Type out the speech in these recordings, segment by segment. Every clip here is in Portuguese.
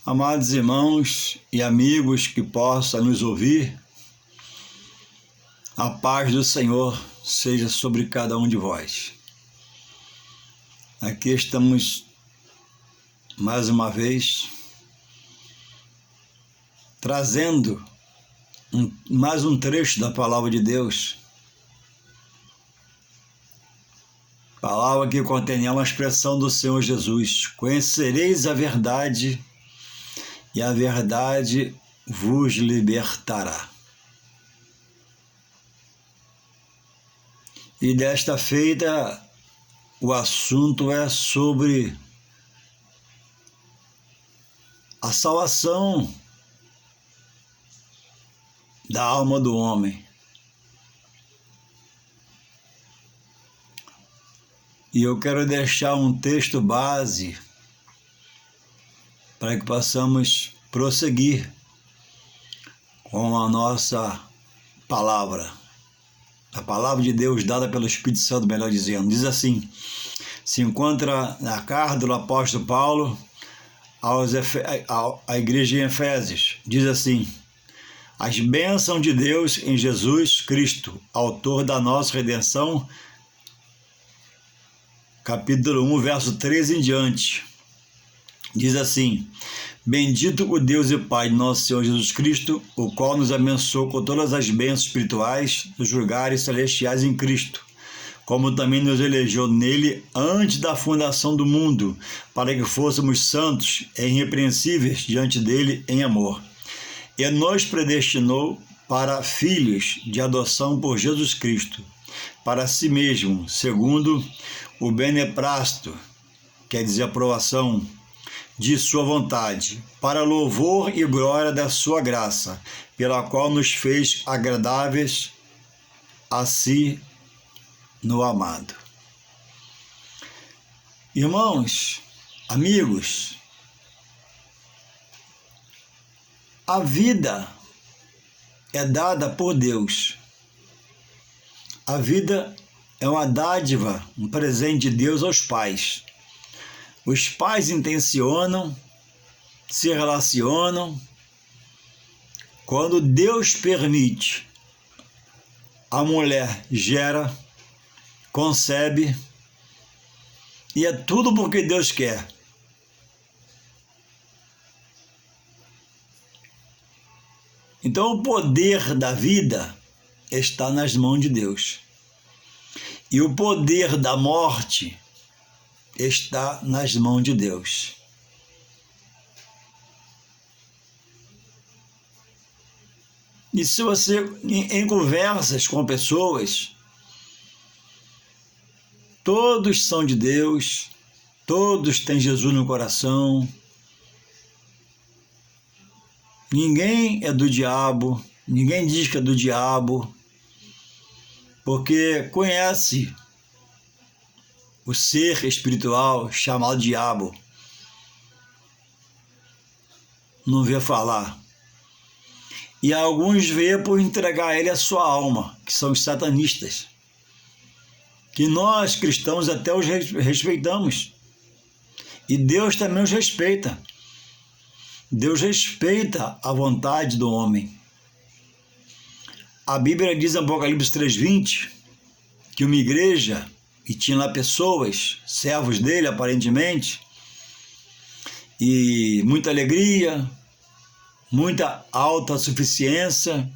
Amados irmãos e amigos que possam nos ouvir, a paz do Senhor seja sobre cada um de vós. Aqui estamos mais uma vez trazendo mais um trecho da Palavra de Deus. Palavra que contém uma expressão do Senhor Jesus: conhecereis a verdade e a verdade vos libertará. E desta feita o assunto é sobre a salvação da alma do homem. E eu quero deixar um texto base para que possamos prosseguir com a nossa palavra. A palavra de Deus dada pelo Espírito Santo, melhor dizendo. Diz assim, se encontra na carta do apóstolo Paulo à igreja em Efésios. Diz assim: as bênçãos de Deus em Jesus Cristo, autor da nossa redenção, capítulo 1, verso 13 em diante. Diz assim: bendito o Deus e Pai de nosso Senhor Jesus Cristo, o qual nos abençoou com todas as bênçãos espirituais nos lugares celestiais em Cristo, como também nos elegeu nele antes da fundação do mundo, para que fôssemos santos e irrepreensíveis diante dele em amor. E nos predestinou para filhos de adoção por Jesus Cristo, para si mesmo, segundo o beneplácito, quer dizer, aprovação de sua vontade, para louvor e glória da sua graça, pela qual nos fez agradáveis a si no amado. Irmãos, amigos, a vida é dada por Deus. A vida é uma dádiva, um presente de Deus aos pais. Os pais intencionam, se relacionam. Quando Deus permite, a mulher gera, concebe, e é tudo porque Deus quer. Então o poder da vida está nas mãos de Deus. E o poder da morte está nas mãos de Deus. E se você, em conversas com pessoas, todos são de Deus, todos têm Jesus no coração, ninguém é do diabo, ninguém diz que é do diabo, porque conhece o ser espiritual chamado diabo. Não vê falar. E alguns vê por entregar a ele a sua alma, que são os satanistas, que nós cristãos até os respeitamos. E Deus também os respeita. Deus respeita a vontade do homem. A Bíblia diz em Apocalipse 3:20 que uma igreja, e tinha lá pessoas, servos dele aparentemente, e muita alegria, muita autossuficiência,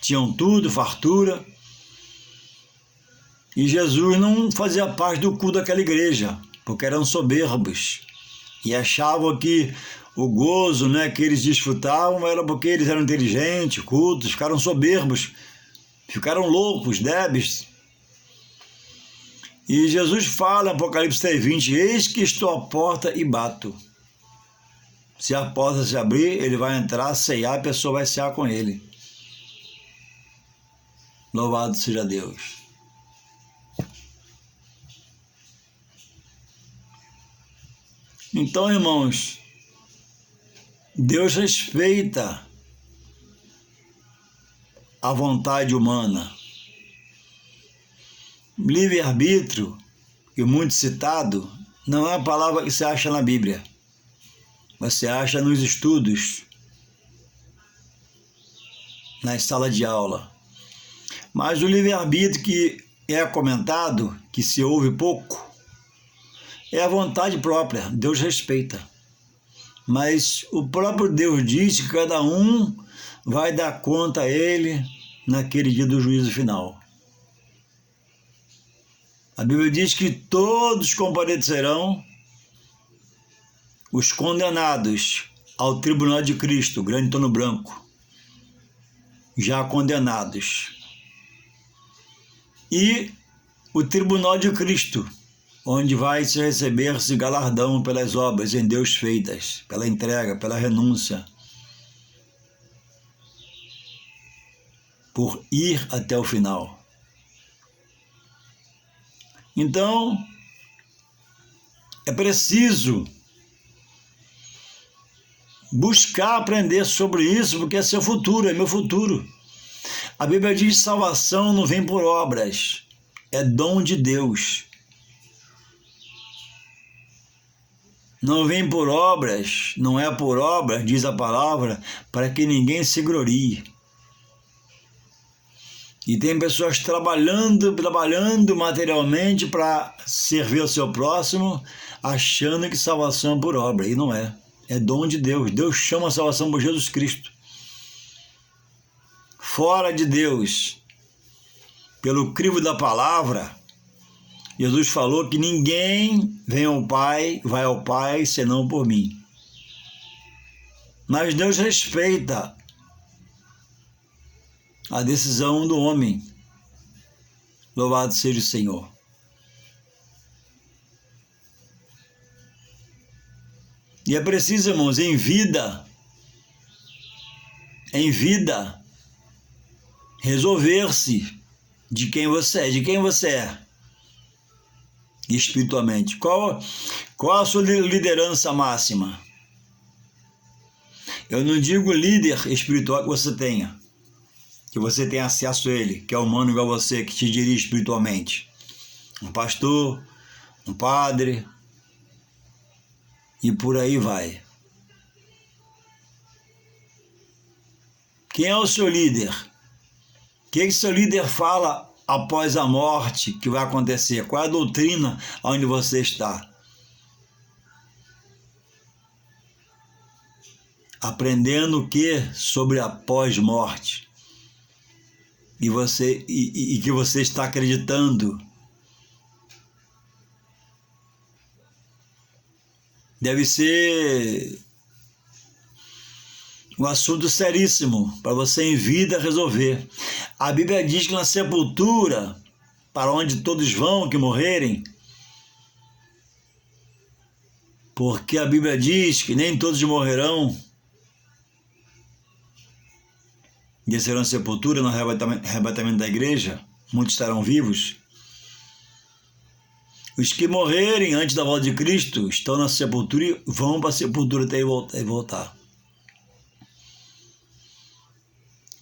tinham tudo, fartura, e Jesus não fazia parte do culto daquela igreja, porque eram soberbos, e achavam que o gozo, que eles desfrutavam era porque eles eram inteligentes, cultos, ficaram soberbos, ficaram loucos, débeis. E Jesus fala em Apocalipse 3:20, eis que estou à porta e bato. Se a porta se abrir, ele vai entrar, ceiar, a pessoa vai cear com ele. Louvado seja Deus. Então, irmãos, Deus respeita a vontade humana. Livre-arbítrio, e muito citado, não é a palavra que se acha na Bíblia. você acha nos estudos, na sala de aula. Mas o livre-arbítrio que é comentado, que se ouve pouco, é a vontade própria. Deus respeita. Mas o próprio Deus diz que cada um vai dar conta a ele naquele dia do juízo final. A Bíblia diz que todos comparecerão, os condenados ao tribunal de Cristo, grande trono branco, já condenados. E o tribunal de Cristo, onde vai se receber-se galardão pelas obras em Deus feitas, pela entrega, pela renúncia, por ir até o final. Então, é preciso buscar aprender sobre isso, porque é seu futuro, é meu futuro. A Bíblia diz que salvação não vem por obras, é dom de Deus. Não vem por obras, não é por obras, diz a palavra, para que ninguém se glorie. E tem pessoas trabalhando materialmente para servir ao seu próximo, achando que salvação é por obra, e não é. É dom de Deus. Deus chama a salvação por Jesus Cristo. Fora de Deus, pelo crivo da palavra, Jesus falou que ninguém vai ao Pai, senão por mim. Mas Deus respeita a decisão do homem. Louvado seja o Senhor. E é preciso, irmãos, em vida, resolver-se de quem você é, espiritualmente. Qual a sua liderança máxima? Eu não digo líder espiritual que você tenha acesso a ele, que é humano igual você, que te dirige espiritualmente. Um pastor, um padre, e por aí vai. Quem é o seu líder? O que seu líder fala após a morte que vai acontecer? Qual é a doutrina onde você está? Aprendendo o que sobre a pós-morte? E que você está acreditando. Deve ser um assunto seríssimo para você em vida resolver. A Bíblia diz que na sepultura, para onde todos vão que morrerem, porque a Bíblia diz que nem todos morrerão, descerão à sepultura no arrebatamento da igreja, muitos estarão vivos. Os que morrerem antes da volta de Cristo estão na sepultura e vão para a sepultura até voltar.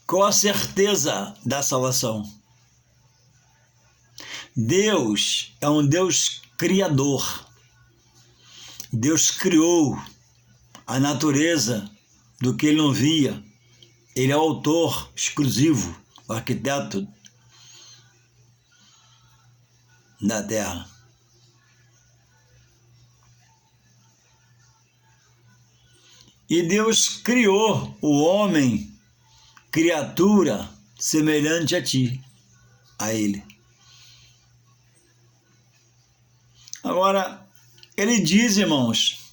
Qual a certeza da salvação? Deus é um Deus criador. Deus criou a natureza do que ele não via. Ele é o autor exclusivo, o arquiteto da terra. E Deus criou o homem, criatura semelhante a ti, a ele. Agora, ele diz, irmãos,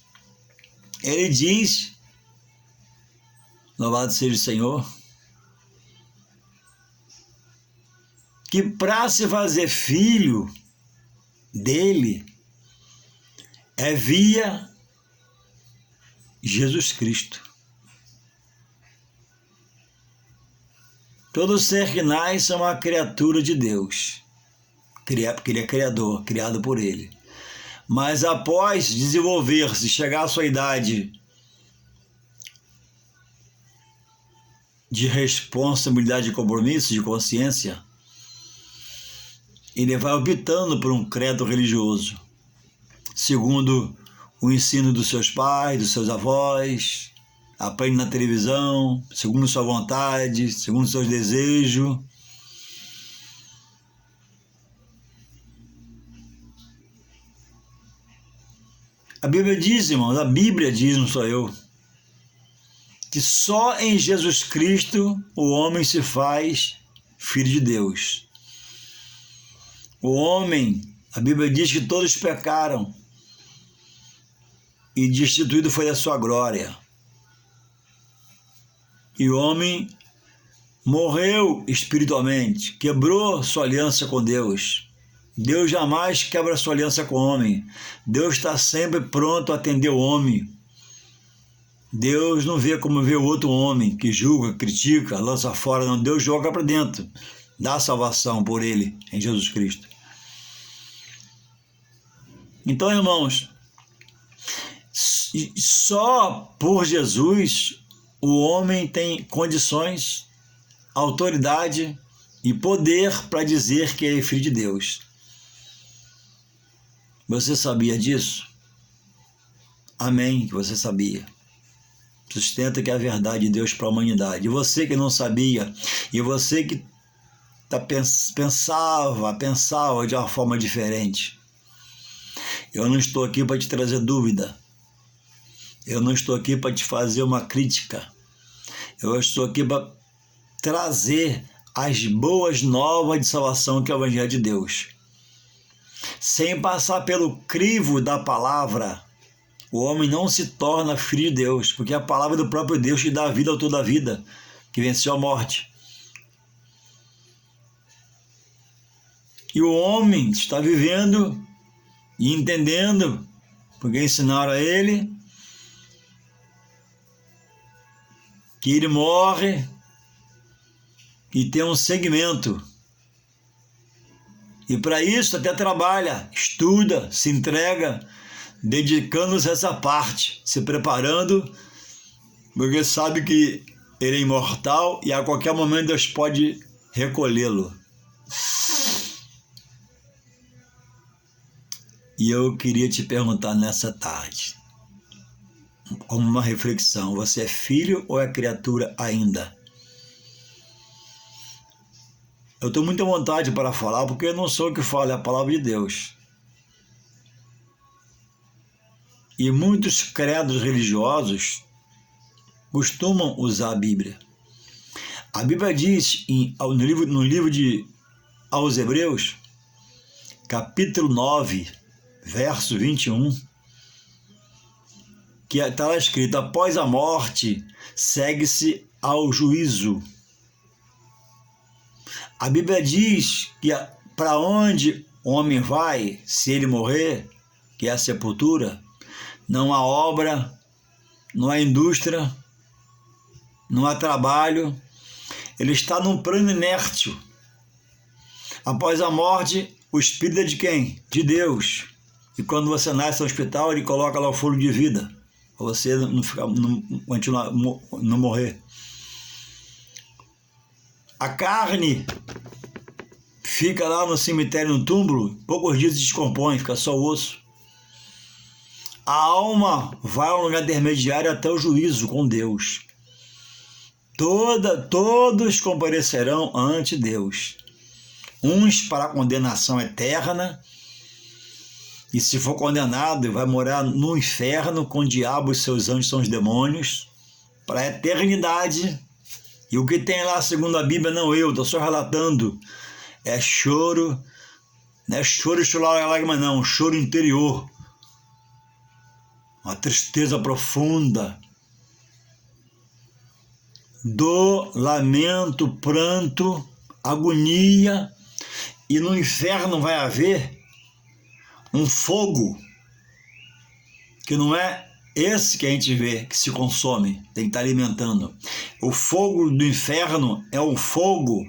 louvado seja o Senhor, que para se fazer filho dele é via Jesus Cristo. Todo ser que nasce é uma criatura de Deus, porque ele é criador, criado por ele. Mas após desenvolver-se, chegar à sua idade de responsabilidade, de compromisso, de consciência, ele vai optando por um credo religioso, segundo o ensino dos seus pais, dos seus avós, aprende na televisão, segundo sua vontade, segundo seus desejos. A Bíblia diz, irmãos, a Bíblia diz, não sou eu, que só em Jesus Cristo o homem se faz filho de Deus. O homem, a Bíblia diz que todos pecaram e destituído foi da sua glória. E o homem morreu espiritualmente, quebrou sua aliança com Deus. Deus jamais quebra sua aliança com o homem. Deus está sempre pronto a atender o homem. Deus não vê como vê o outro homem, que julga, critica, lança fora. Não, Deus joga para dentro, dá salvação por ele, em Jesus Cristo. Então, irmãos, só por Jesus o homem tem condições, autoridade e poder para dizer que é filho de Deus. Você sabia disso? Amém, que você sabia. Sustenta que é a verdade de Deus para a humanidade. E você que não sabia, e você que pensava de uma forma diferente, eu não estou aqui para te trazer dúvida. Eu não estou aqui para te fazer uma crítica. Eu estou aqui para trazer as boas novas de salvação que é o Evangelho de Deus. Sem passar pelo crivo da palavra, o homem não se torna filho de Deus, porque a palavra do próprio Deus que dá a vida ao toda a vida, que venceu a morte. E o homem está vivendo e entendendo, porque ensinaram a ele que ele morre e tem um segmento. E para isso até trabalha, estuda, se entrega, dedicando-se a essa parte, se preparando, porque sabe que ele é imortal e a qualquer momento Deus pode recolhê-lo. E eu queria te perguntar nessa tarde, como uma reflexão, você é filho ou é criatura ainda? Eu estou muito à vontade para falar, porque eu não sou o que fala, é a palavra de Deus. E muitos credos religiosos costumam usar a Bíblia. A Bíblia diz no livro aos Hebreus, capítulo 9, verso 21, que está lá escrito: após a morte, segue-se ao juízo. A Bíblia diz que para onde o homem vai, se ele morrer, que é a sepultura, não há obra, não há indústria, não há trabalho, ele está num plano inértil. Após a morte, o espírito é de quem? De Deus. E quando você nasce no hospital, ele coloca lá o fôlego de vida, para você não morrer. A carne fica lá no cemitério, no túmulo, poucos dias se descompõe, fica só o osso. A alma vai ao lugar intermediário até o juízo com Deus. Todos comparecerão ante Deus. Uns para a condenação eterna, e se for condenado, vai morar no inferno com o diabo e seus anjos, são os demônios, para a eternidade. E o que tem lá, segundo a Bíblia, não eu, estou só relatando, é choro, não é choro e chorar lágrima não, choro interior, uma tristeza profunda, dor, lamento, pranto, agonia, e no inferno vai haver um fogo que não é esse que a gente vê, que se consome, tem que estar alimentando. O fogo do inferno é o fogo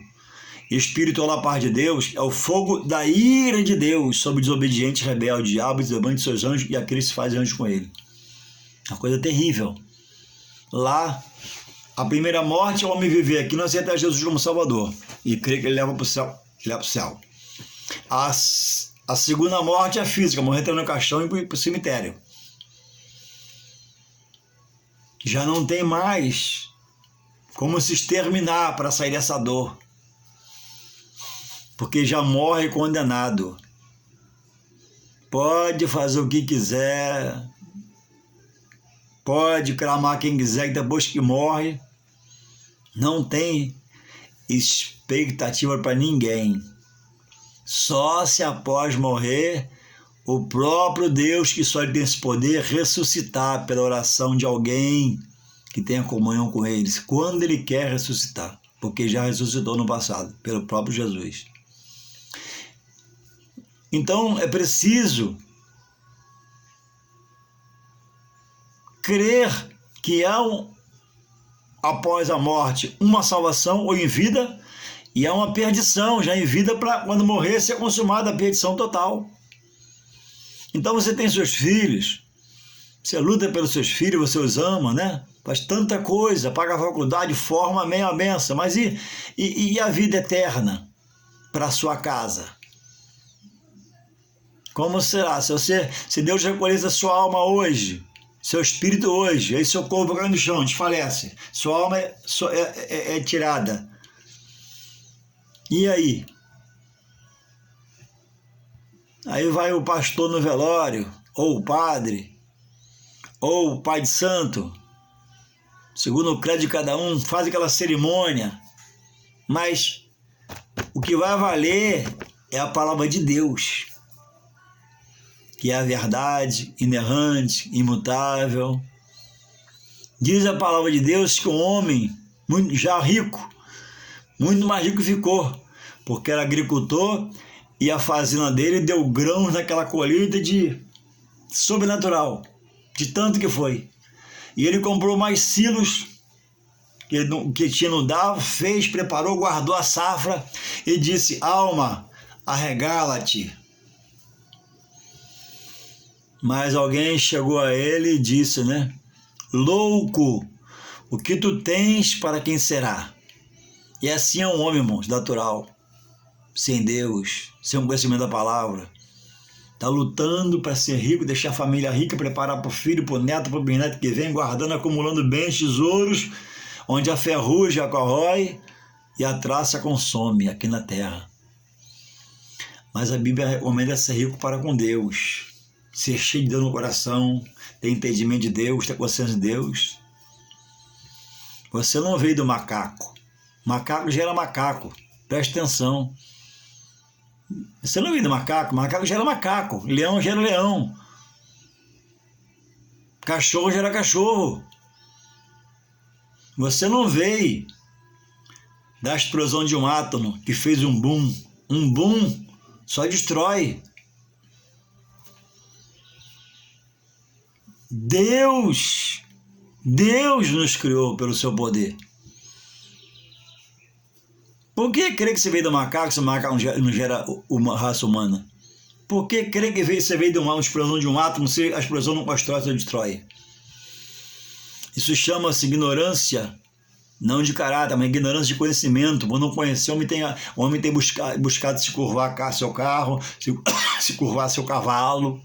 espiritual da parte de Deus, é o fogo da ira de Deus sobre o desobediente, rebelde, diabo, desobediente de seus anjos e aqueles que fazem anjos com ele. Uma coisa terrível. Lá, a primeira morte é o homem viver aqui, não aceitar Jesus como Salvador e crer que ele leva para o céu. A segunda morte é a física, morrer no caixão e ir para o cemitério. Já não tem mais como se exterminar para sair dessa dor, porque já morre condenado. Pode fazer o que quiser, pode clamar quem quiser, que depois que morre, não tem expectativa para ninguém. Só se após morrer, o próprio Deus, que só tem esse poder, ressuscitar pela oração de alguém que tenha comunhão com eles, quando ele quer ressuscitar, porque já ressuscitou no passado, pelo próprio Jesus. Então é preciso crer que há após a morte uma salvação ou em vida, e há uma perdição já em vida, para quando morrer ser consumada a perdição total. Então você tem seus filhos, você luta pelos seus filhos, você os ama, né? Faz tanta coisa, paga a faculdade, forma meia benção, mas e a vida eterna para a sua casa? Como será? Se Deus recolhesse a sua alma hoje, seu espírito hoje, aí seu corpo cai no chão, desfalece, sua alma é tirada. E aí? Aí vai o pastor no velório, ou o padre, ou o pai de santo, segundo o credo de cada um, faz aquela cerimônia, mas o que vai valer é a palavra de Deus, que é a verdade, inerrante, imutável. Diz a palavra de Deus que um homem já rico, muito mais rico ficou, porque era agricultor e a fazenda dele deu grãos naquela colheita de sobrenatural, de tanto que foi. E ele comprou mais silos que tinha no davo, fez, preparou, guardou a safra e disse: alma, arregala-te. Mas alguém chegou a ele e disse, né? Louco, o que tu tens para quem será? E assim é um homem, irmãos, natural, sem Deus, sem um conhecimento da palavra. Está lutando para ser rico, deixar a família rica, preparar para o filho, para o neto, para o bisneto que vem, guardando, acumulando bens, tesouros, onde a ferrugem a corrói e a traça consome aqui na terra. Mas a Bíblia recomenda ser rico para com Deus, ser cheio de Deus no coração, ter entendimento de Deus, ter consciência de Deus. Você não veio do macaco. Macaco gera macaco. Preste atenção. Você não veio do macaco. Macaco gera macaco. Leão gera leão. Cachorro gera cachorro. Você não veio da explosão de um átomo que fez um boom. Um boom só destrói. Deus nos criou pelo seu poder. Por que crer que você veio do macaco se o macaco não gera uma raça humana? Por que crer que você veio de uma explosão de um átomo se a explosão não constrói, se destrói? Isso chama-se ignorância, não de caráter, mas ignorância de conhecimento. Por não conhecer, o homem tem buscado se curvar seu carro, se curvar seu cavalo.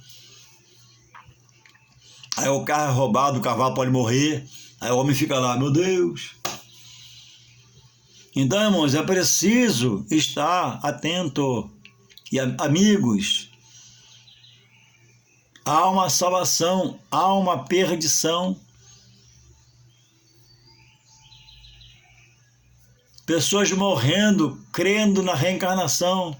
Aí o carro é roubado, o cavalo pode morrer, aí o homem fica lá, meu Deus. Então, irmãos, é preciso estar atento. E amigos, há uma salvação, há uma perdição. Pessoas morrendo, crendo na reencarnação.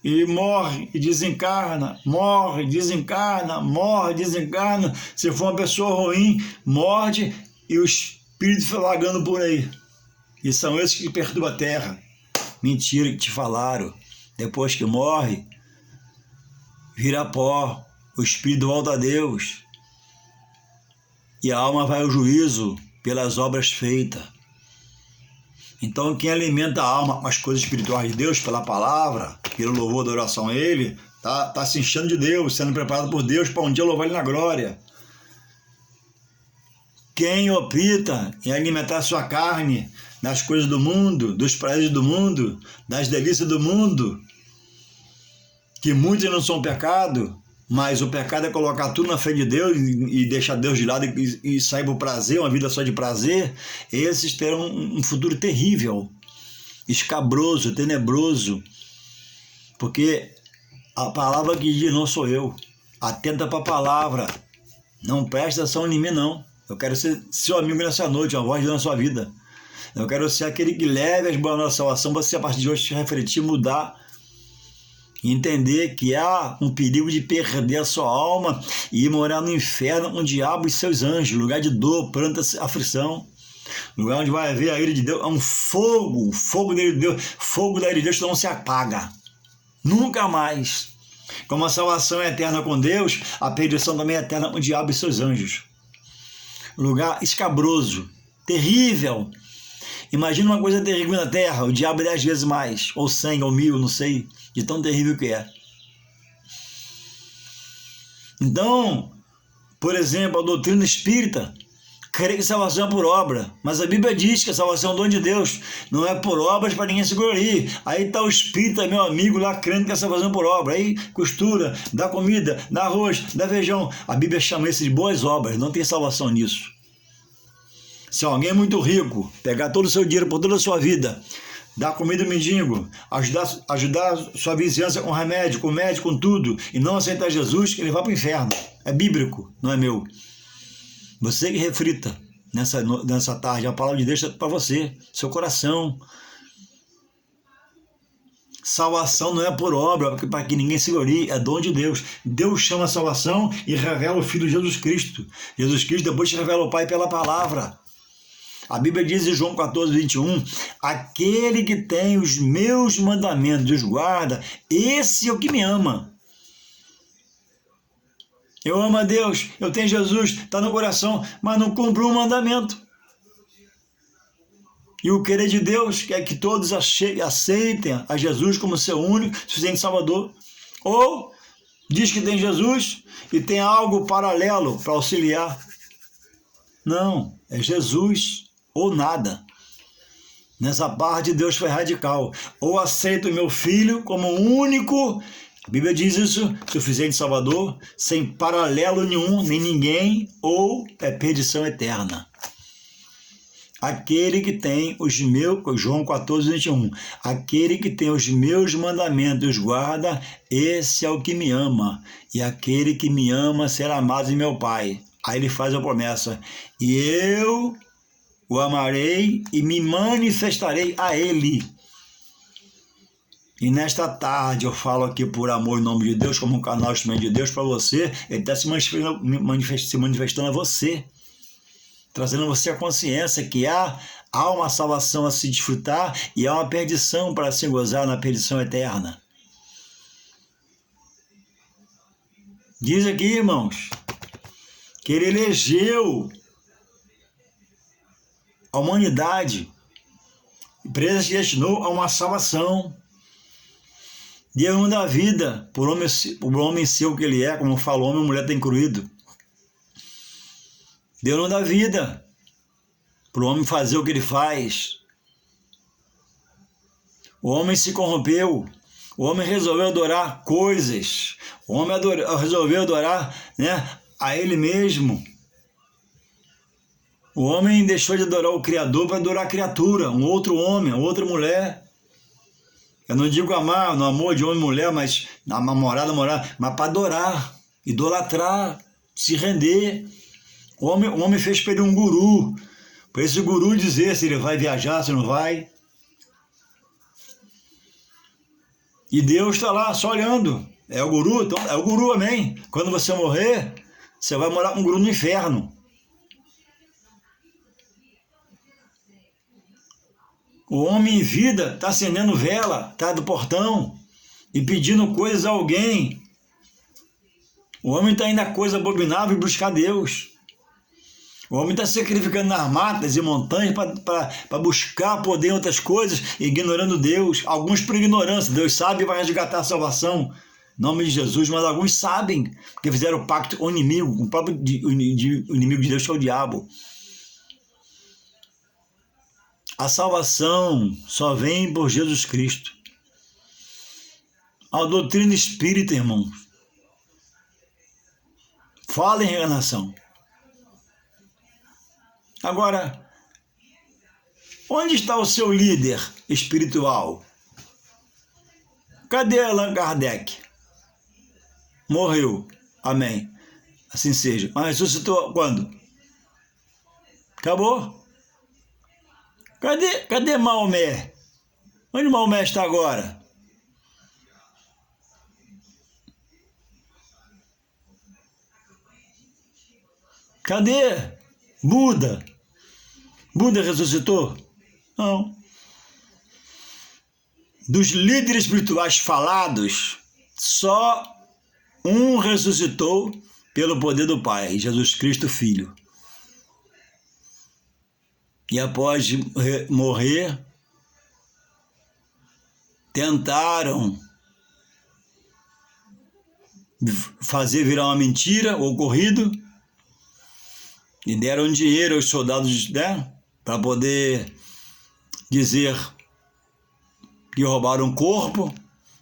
E morre e desencarna, morre, desencarna, morre, desencarna. Se for uma pessoa ruim, morde e o espírito foi largando por aí. E são esses que perturbam a terra. Mentira que te falaram. Depois que morre, vira pó, o espírito volta a Deus. E a alma vai ao juízo pelas obras feitas. Então, quem alimenta a alma com as coisas espirituais de Deus, pela palavra, pelo louvor da oração a Ele, tá se enchendo de Deus, sendo preparado por Deus para um dia louvar Ele na glória. Quem opta em alimentar sua carne das coisas do mundo, dos prazeres do mundo, das delícias do mundo, que muitos não são pecado, Mas o pecado é colocar tudo na frente de Deus e deixar Deus de lado e sair por prazer, uma vida só de prazer. Esses terão um futuro terrível, escabroso, tenebroso. Porque a palavra que diz não sou eu. Atenta para a palavra. Não presta atenção em mim, não. Eu quero ser seu amigo nessa noite, uma voz de Deus na sua vida. Eu quero ser aquele que leve as boas novas da salvação, você a partir de hoje se refletir, mudar. Entender que há um perigo de perder a sua alma e ir morar no inferno, um diabo e seus anjos, lugar de dor, pranto, aflição, lugar onde vai haver a ira de Deus, é um fogo, fogo da ira de Deus, fogo da ira de Deus que não se apaga, nunca mais. Como a salvação é eterna com Deus, a perdição também é eterna com o diabo e seus anjos. Lugar escabroso, terrível. Imagina uma coisa terrível na terra, o diabo 10 vezes mais, ou 100, ou 1000, não sei, de tão terrível que é. Então, por exemplo, a doutrina espírita crê que salvação é por obra, mas a Bíblia diz que a salvação é um dom de Deus, não é por obras para ninguém se gloriar. Aí está o espírita, meu amigo, lá crendo que a salvação é por obra, aí costura, dá comida, dá arroz, dá feijão. A Bíblia chama isso de boas obras, não tem salvação nisso. Se alguém é muito rico, pegar todo o seu dinheiro por toda a sua vida, dar comida ao mendigo, ajudar sua vizinhança com remédio, com médico, com tudo, e não aceitar Jesus, ele vai para o inferno. É bíblico, não é meu. Você que reflita nessa tarde, a palavra de Deus está para você, seu coração. Salvação não é por obra, para que ninguém se glorie, é dom de Deus. Deus chama a salvação e revela o Filho Jesus Cristo. Jesus Cristo depois te revela o Pai pela palavra. A Bíblia diz em João 14, 21, aquele que tem os meus mandamentos e os guarda, esse é o que me ama. Eu amo a Deus, eu tenho Jesus, está no coração, mas não cumpro o mandamento. E o querer de Deus é que todos aceitem a Jesus como seu único, suficiente Salvador. Ou diz que tem Jesus e tem algo paralelo para auxiliar. Não, é Jesus ou nada. Nessa parte Deus foi radical. Ou aceito o meu filho como único, a Bíblia diz isso, suficiente Salvador, sem paralelo nenhum, nem ninguém, ou é perdição eterna. Aquele que tem os meus, João 14, 21, aquele que tem os meus mandamentos e os guarda, esse é o que me ama, e aquele que me ama será amado de meu Pai. Aí ele faz a promessa, e eu o amarei e me manifestarei a ele. E nesta tarde eu falo aqui por amor em nome de Deus, como um canal instrumento de Deus para você, ele está se manifestando a você, trazendo a você a consciência que há uma salvação a se desfrutar e há uma perdição para se gozar na perdição eterna. Diz aqui, irmãos, que ele elegeu a humanidade e predestinou a uma salvação. Deus não dá vida por homem ser o que ele é, como falou, homem e mulher está incluído. Deus não dá vida para o homem fazer o que ele faz. O homem se corrompeu, o homem resolveu adorar coisas, o homem resolveu adorar, a ele mesmo. O homem deixou de adorar o Criador para adorar a criatura, um outro homem, outra mulher. Eu não digo amar, no amor de homem e mulher, mas na namorada, mas para adorar, idolatrar, se render. O homem fez para ele um guru, para esse guru dizer se ele vai viajar, se não vai. E Deus está lá só olhando. É o guru? Então, é o guru, amém. Quando você morrer, você vai morar com um guru no inferno. O homem em vida está acendendo vela, está do portão e pedindo coisas a alguém. O homem está indo a coisa abominável e buscar Deus. O homem está sacrificando nas matas e montanhas para buscar poder em outras coisas, ignorando Deus. Alguns por ignorância. Deus sabe e vai resgatar a salvação. Em nome de Jesus, mas alguns sabem, porque fizeram pacto com o inimigo, com o próprio inimigo de Deus, que é o diabo. A salvação só vem por Jesus Cristo. A doutrina espírita, irmãos, fala em reencarnação. Agora, onde está o seu líder espiritual? Cadê Allan Kardec? Morreu. Amém. Assim seja. Mas ressuscitou quando? Acabou. Cadê Maomé? Onde Maomé está agora? Cadê Buda? Buda ressuscitou? Não. Dos líderes espirituais falados, só um ressuscitou pelo poder do Pai, Jesus Cristo, Filho. E após morrer, tentaram fazer virar uma mentira o ocorrido e deram dinheiro aos soldados, né, para poder dizer que roubaram o corpo,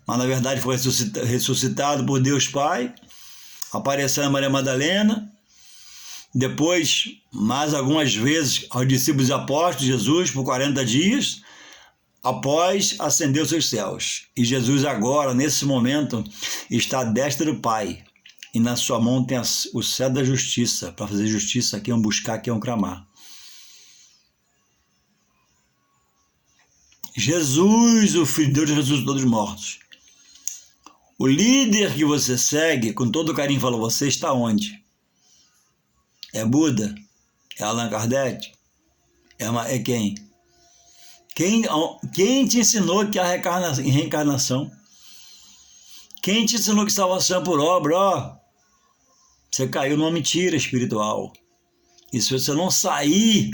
mas na verdade foi ressuscitado por Deus Pai, apareceu a Maria Madalena, depois mais algumas vezes aos discípulos e apóstolos de Jesus por 40 dias, após ascender aos seus céus. E Jesus agora, nesse momento, está à destra do Pai, e na sua mão tem o cetro da justiça, para fazer justiça aqui é um buscar, aqui é um clamar. Jesus, o Filho de Deus, ressuscitou dos mortos. O líder que você segue, com todo carinho, fala, você está onde? É Buda? É Allan Kardec? É quem? Quem te ensinou que há reencarnação? Quem te ensinou que salvação é por obra? Ó, você caiu numa mentira espiritual. E se você não sair,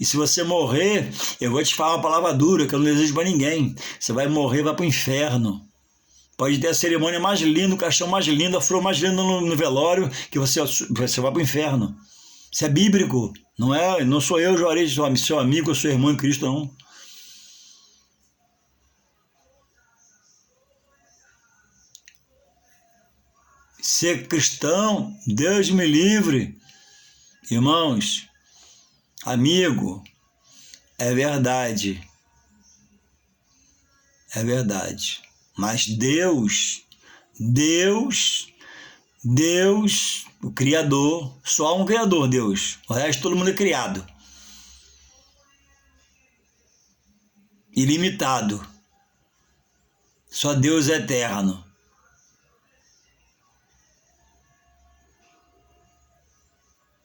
e se você morrer, eu vou te falar uma palavra dura que eu não desejo para ninguém. Você vai morrer, vai para o inferno. Pode ter a cerimônia mais linda, o caixão mais lindo, a flor mais linda no velório, que você vai para o inferno. Isso é bíblico. Não sou eu, Juarez, seu amigo, seu irmão em Cristo, não. Ser cristão, Deus me livre. Irmãos, amigo, é verdade. É verdade. Mas Deus, o Criador, só um Criador, Deus. O resto todo mundo é criado. Ilimitado. Só Deus é eterno.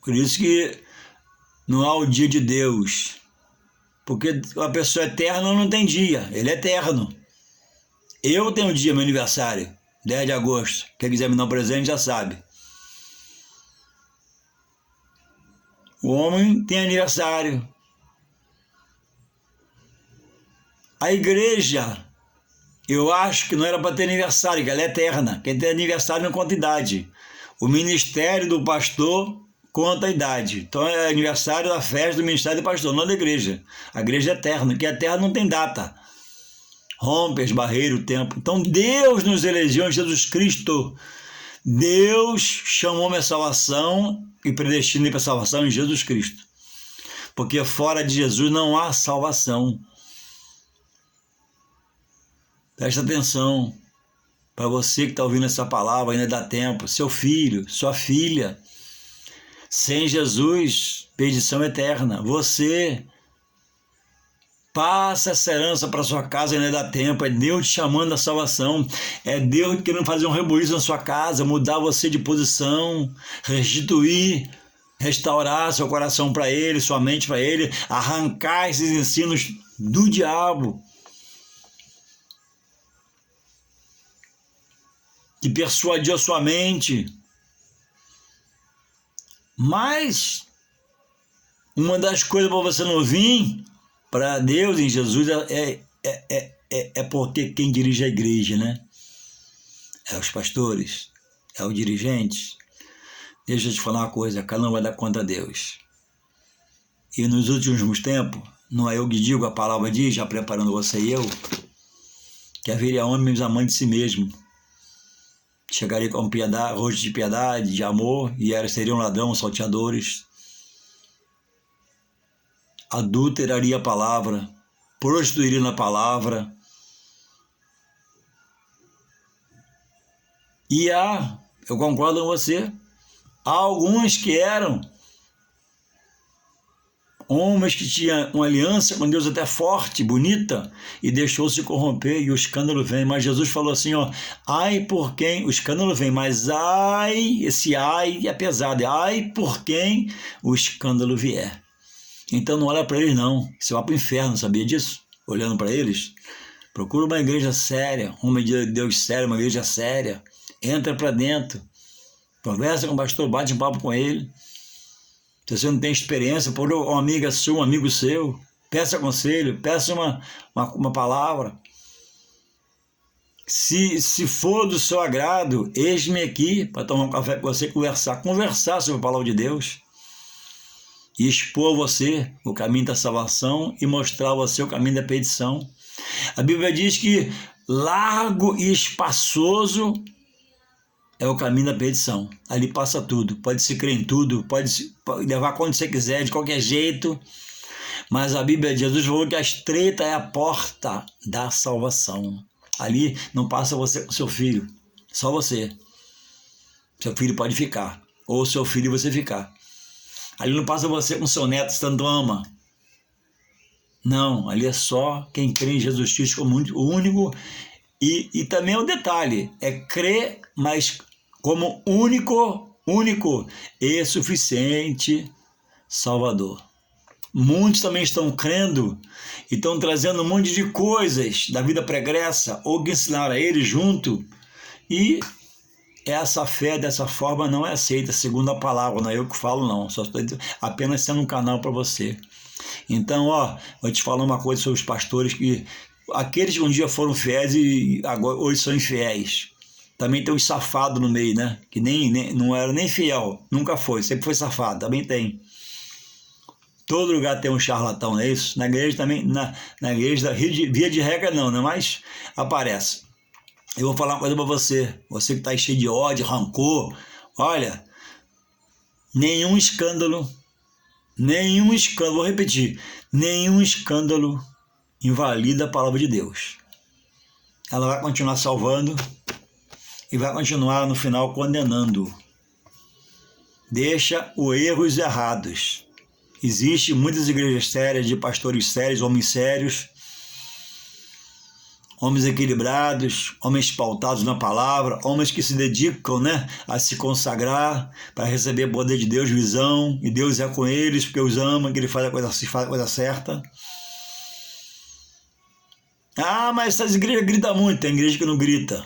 Por isso que não há o dia de Deus. Porque a pessoa eterna não tem dia, ele é eterno. Eu tenho um dia, meu aniversário, 10 de agosto. Quem quiser me dar um presente já sabe. O homem tem aniversário. A igreja, eu acho que não era para ter aniversário, que ela é eterna. Quem tem aniversário não conta idade. O ministério do pastor conta a idade. Então é aniversário da festa do ministério do pastor, não da igreja. A igreja é eterna, que eterna não tem data. Rompe as barreiras, o tempo. Então Deus nos elegeu em Jesus Cristo. Deus chamou minha salvação e predestinou para a salvação em Jesus Cristo. Porque fora de Jesus não há salvação. Presta atenção. Para você que está ouvindo essa palavra, ainda dá tempo. Seu filho, sua filha. Sem Jesus, perdição eterna. Você passa essa herança para sua casa, ainda dá tempo. É Deus te chamando à salvação. É Deus querendo fazer um rebuliço na sua casa, mudar você de posição, restituir, restaurar seu coração para Ele, sua mente para Ele, arrancar esses ensinos do diabo que persuadiu a sua mente. Mas uma das coisas para você não vir para Deus em Jesus é porque quem dirige a igreja, né? É os pastores, é o dirigente. Deixa eu te falar uma coisa, cada um vai dar conta a Deus. E nos últimos tempos, não é eu que digo, a palavra diz, já preparando você e eu, que haveria homens amando de si mesmo. chegaria com piedade, rosto de piedade, de amor, e seriam ladrões, salteadores. Adulteraria a palavra, prostituiria na palavra. E eu concordo com você, há alguns que eram homens que tinham uma aliança com Deus até forte, bonita, e deixou-se corromper, e o escândalo vem. Mas Jesus falou assim, ó, ai por quem, o escândalo vem, mas ai, esse ai é pesado, ai por quem o escândalo vier. Então não olha para eles não, você vai para o inferno, sabia disso? Olhando para eles, procura uma igreja séria, um homem de Deus sério, uma igreja séria, entra para dentro, conversa com o pastor, bate um papo com ele. Se você não tem experiência, por uma amiga sua, um amigo seu, peça conselho, peça uma palavra. Se for do seu agrado, eis-me aqui para tomar um café com você, conversar sobre a palavra de Deus e expor a você o caminho da salvação e mostrar a você o caminho da perdição. A Bíblia diz que largo e espaçoso é o caminho da perdição. Ali passa tudo. Pode se crer em tudo, pode levar quando você quiser, de qualquer jeito. Mas a Bíblia de Jesus falou que a estreita é a porta da salvação. Ali não passa você com seu filho, só você. Seu filho pode ficar, ou seu filho e você ficar. Ali não passa você com seu neto, se tanto ama. Não, ali é só quem crê em Jesus Cristo como o único. E também é um detalhe, é crer, mas como único e suficiente Salvador. Muitos também estão crendo e estão trazendo um monte de coisas da vida pregressa ou que ensinaram a eles junto, e essa fé dessa forma não é aceita segundo a palavra, não é eu que falo não, só estou apenas sendo um canal para você. Então, vou te falar uma coisa sobre os pastores, que aqueles que um dia foram fiéis e agora, hoje são infiéis. Também tem os safados no meio, né? Que não era nem fiel, nunca foi, sempre foi safado, também tem. Todo lugar tem um charlatão, não é isso? Na igreja também, na igreja, via de regra não, né? Mas aparece. Eu vou falar uma coisa para você, você que está cheio de ódio, rancor, olha, nenhum escândalo, vou repetir, nenhum escândalo invalida a palavra de Deus. Ela vai continuar salvando e vai continuar no final condenando. Deixa os erros errados. Existem muitas igrejas sérias, de pastores sérios, homens sérios, homens equilibrados, homens pautados na palavra, homens que se dedicam, né, a se consagrar para receber o poder de Deus, visão, e Deus é com eles porque os ama, que ele faz a coisa certa. Mas essas igrejas gritam muito, tem igreja que não grita.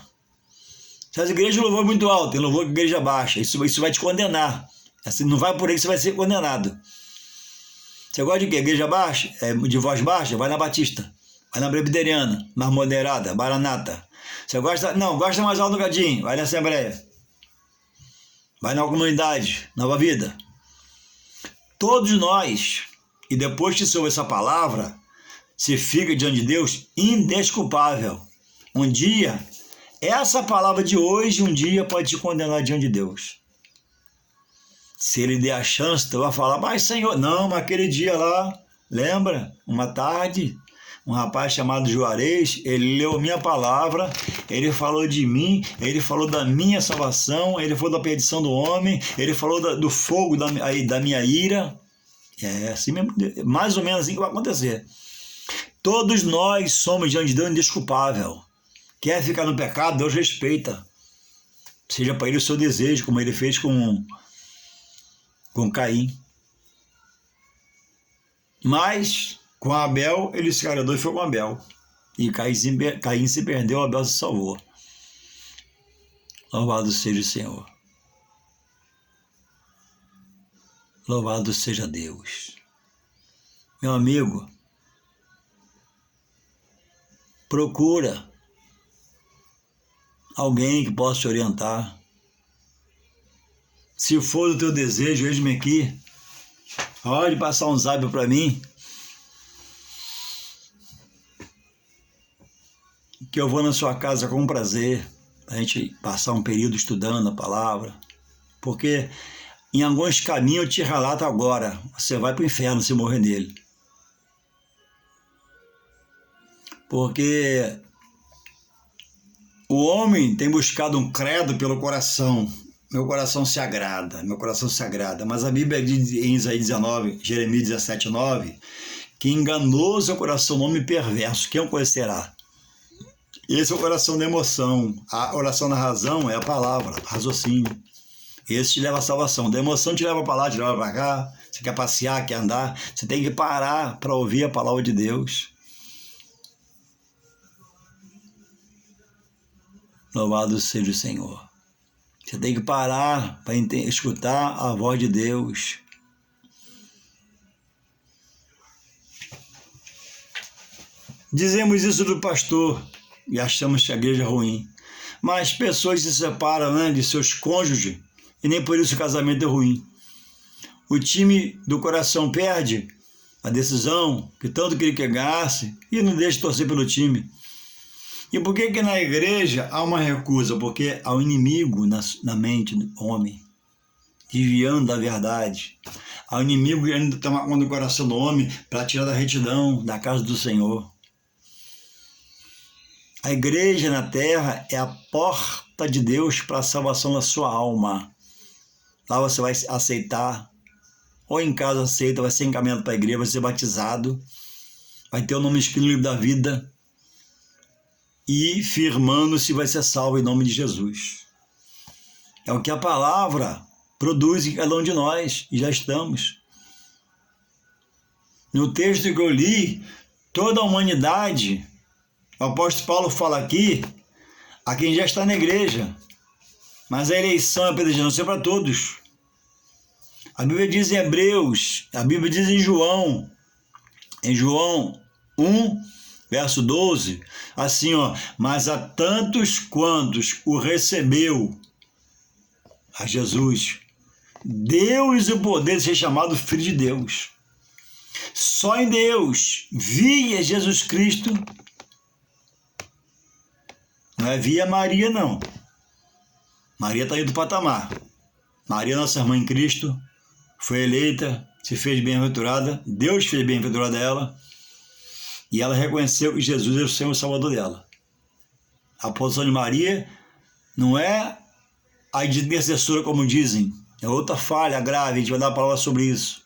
Essas igrejas louvor muito alto, tem louvor que a igreja baixa, isso vai te condenar. Assim, não vai por aí que você vai ser condenado. Você gosta de quê? Igreja baixa? De voz baixa? Vai na Batista. Vai na Presbiteriana, mais moderada, Maranata. Você gosta? Não, gosta mais alto do Gadinho, vai na Assembleia. Vai na comunidade, Nova Vida. Todos nós, e depois que você ouve essa palavra, você fica diante de Deus indesculpável. Um dia, essa palavra de hoje, um dia pode te condenar diante de Deus. Se ele der a chance, tu vai falar, mas Senhor, não, mas aquele dia lá, lembra? Uma tarde, um rapaz chamado Juarez, ele leu minha palavra, ele falou de mim, ele falou da minha salvação, ele falou da perdição do homem, ele falou do fogo da minha ira. É assim mesmo, mais ou menos assim que vai acontecer. Todos nós somos diante de Deus indesculpável. Quer ficar no pecado, Deus respeita. Seja para ele o seu desejo, como ele fez com Caim. Mas com Abel ele se agradou e foi com Abel. E Caim se perdeu, Abel se salvou. Louvado seja o Senhor. Louvado seja Deus. Meu amigo, procura alguém que possa te orientar. Se for do teu desejo, eis-me aqui. Pode passar um zap para mim, que eu vou na sua casa com prazer, para a gente passar um período estudando a palavra, porque em alguns caminhos eu te relato agora, você vai para o inferno se morrer nele. Porque o homem tem buscado um credo pelo coração. Meu coração se agrada, mas a Bíblia diz em Isaías 19, Jeremias 17, 9, que enganoso é o coração do homem perverso, quem o conhecerá? Esse é o coração da emoção, a oração da razão é a palavra, raciocínio. Esse te leva à salvação, da emoção te leva para lá, te leva para cá, você quer passear, quer andar, você tem que parar para ouvir a palavra de Deus. Louvado seja o Senhor. Você tem que parar para escutar a voz de Deus. Dizemos isso do pastor e achamos que a igreja é ruim. Mas pessoas se separam, né, de seus cônjuges e nem por isso o casamento é ruim. O time do coração perde a decisão que tanto queria que ganhasse e não deixa de torcer pelo time. E por que na igreja há uma recusa? Porque há um inimigo na mente do homem, desviando da verdade. Há um inimigo querendo tomar conta do coração do homem para tirar da retidão, da casa do Senhor. A igreja na terra é a porta de Deus para a salvação da sua alma. Lá você vai aceitar, ou em casa aceita, vai ser encaminhado para a igreja, vai ser batizado, vai ter o nome escrito no livro da vida, e firmando-se vai ser salvo em nome de Jesus. É o que a palavra produz em cada um de nós, e já estamos. No texto que eu li, toda a humanidade, o apóstolo Paulo fala aqui, a quem já está na igreja, mas a eleição é predestinação para todos. A Bíblia diz em Hebreus, a Bíblia diz em João 1, verso 12, assim, mas a tantos quantos o recebeu, a Jesus, deu-lhes o poder de ser chamado filho de Deus. Só em Deus, via Jesus Cristo, não é via Maria, não. Maria está aí do patamar. Maria, nossa irmã em Cristo, foi eleita, se fez bem-aventurada, Deus fez bem-aventurada ela, e ela reconheceu que Jesus é o Senhor e Salvador dela. A posição de Maria não é a de intercessora, como dizem, é outra falha grave, a gente vai dar uma palavra sobre isso.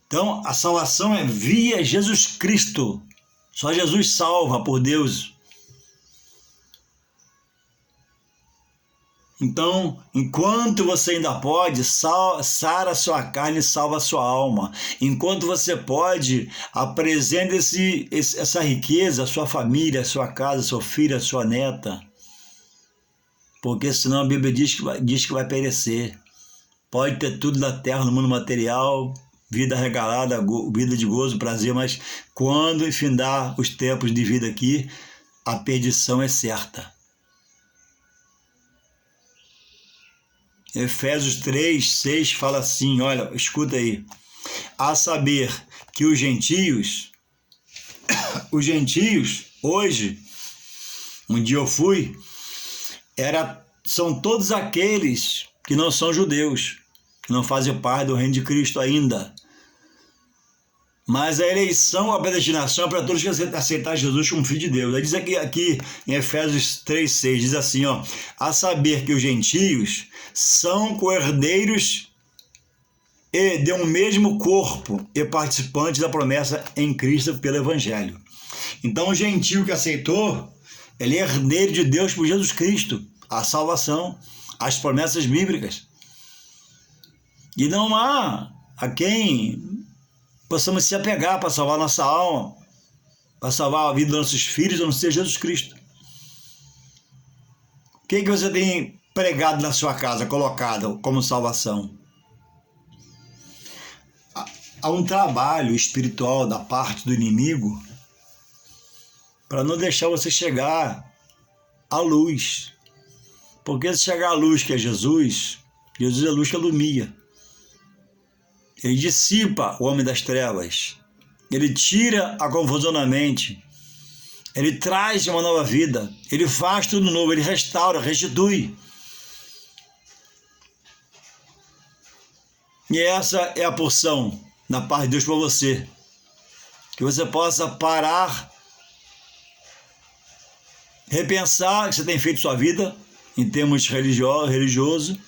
Então, a salvação é via Jesus Cristo. Só Jesus salva por Deus. Então, enquanto você ainda pode, sara a sua carne e salva a sua alma. Enquanto você pode, apresente essa riqueza à sua família, à sua casa, ao seu filho, à sua neta. Porque senão a Bíblia diz que vai perecer. Pode ter tudo da terra, no mundo material, vida regalada, vida de gozo, prazer, mas quando findar os tempos de vida aqui, a perdição é certa. Efésios 3, 6 fala assim, olha, escuta aí. A saber que os gentios, hoje, um dia eu fui, são todos aqueles que não são judeus, que não fazem parte do reino de Cristo ainda. Mas a eleição, a predestinação é para todos que aceitar Jesus como Filho de Deus. Aí diz aqui em Efésios 3,6, diz assim, a saber que os gentios são co-herdeiros e de um mesmo corpo e participantes da promessa em Cristo pelo Evangelho. Então o gentio que aceitou, ele é herdeiro de Deus por Jesus Cristo, a salvação, as promessas bíblicas. E não há a quem possamos se apegar para salvar nossa alma, para salvar a vida dos nossos filhos, a não ser Jesus Cristo. O que você tem pregado na sua casa, colocado como salvação? Há um trabalho espiritual da parte do inimigo para não deixar você chegar à luz. Porque se chegar à luz que é Jesus, Jesus é a luz que ilumina. Ele dissipa o homem das trevas. Ele tira a confusão na mente. Ele traz uma nova vida, ele faz tudo novo, ele restaura, restitui. E essa é a porção da parte de Deus para você. Que você possa parar, repensar o que você tem feito sua vida, em termos religioso,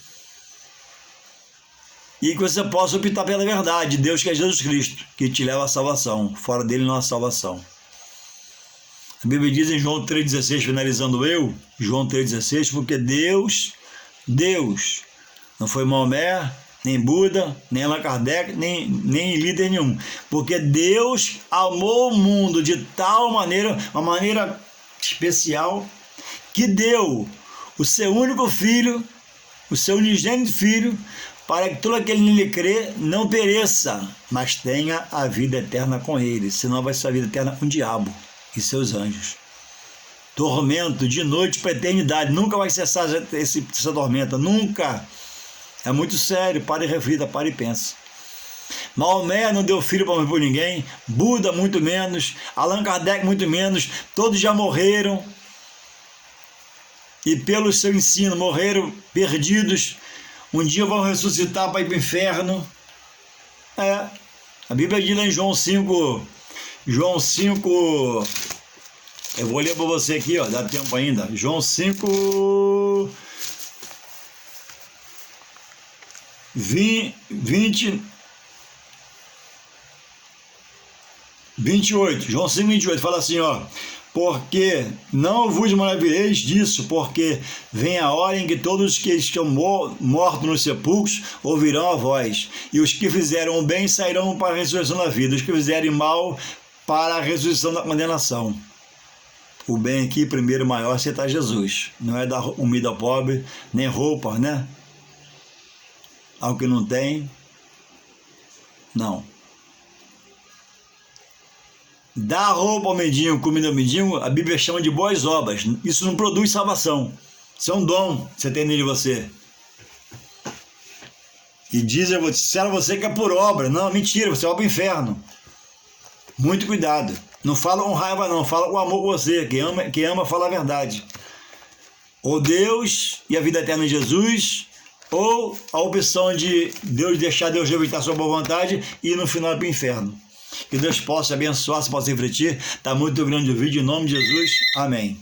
e que você possa optar pela verdade de Deus, que é Jesus Cristo, que te leva à salvação. Fora dele não há salvação. A Bíblia diz em João 3,16, finalizando João 3,16, porque Deus, não foi Maomé, nem Buda, nem Allan Kardec, nem líder nenhum. Porque Deus amou o mundo de tal maneira, uma maneira especial, que deu o seu único filho, o seu unigênito filho, para que todo aquele que nele crê não pereça, mas tenha a vida eterna com ele. Senão vai ser a vida eterna com o diabo e seus anjos. Tormento de noite para a eternidade. Nunca vai cessar essa tormenta, nunca. É muito sério. Para e reflita, para e pensa. Maomé não deu filho para morrer por ninguém, Buda muito menos, Allan Kardec muito menos, todos já morreram e pelo seu ensino morreram perdidos, um dia vão ressuscitar para ir para o inferno. A Bíblia diz lá em João 5, eu vou ler para você aqui, ó, dá tempo ainda, João 5, 28, João 5, 28, fala assim, ó: porque não vos maravilheis disso, porque vem a hora em que todos os que estão mortos nos sepulcros ouvirão a voz, e os que fizeram o bem sairão para a ressurreição da vida, os que fizerem mal para a ressurreição da condenação. O bem aqui, primeiro maior, aceitar Jesus, não é dar comida ao pobre, nem roupa, né? Ao que não tem, não. Dar roupa ao mendigo, comida ao mendigo, a Bíblia chama de boas obras. Isso não produz salvação. Isso é um dom que você tem nele você. E disseram você que é por obra. Não, mentira, você vai para o inferno. Muito cuidado. Não fala com raiva não, fala com amor com você. Quem ama fala a verdade. Ou Deus e a vida eterna em Jesus, ou a opção de Deus deixar Deus evitar sua boa vontade e no final ir para o inferno. Que Deus possa abençoar, se possa refletir. Está muito grande o vídeo, em nome de Jesus. Amém.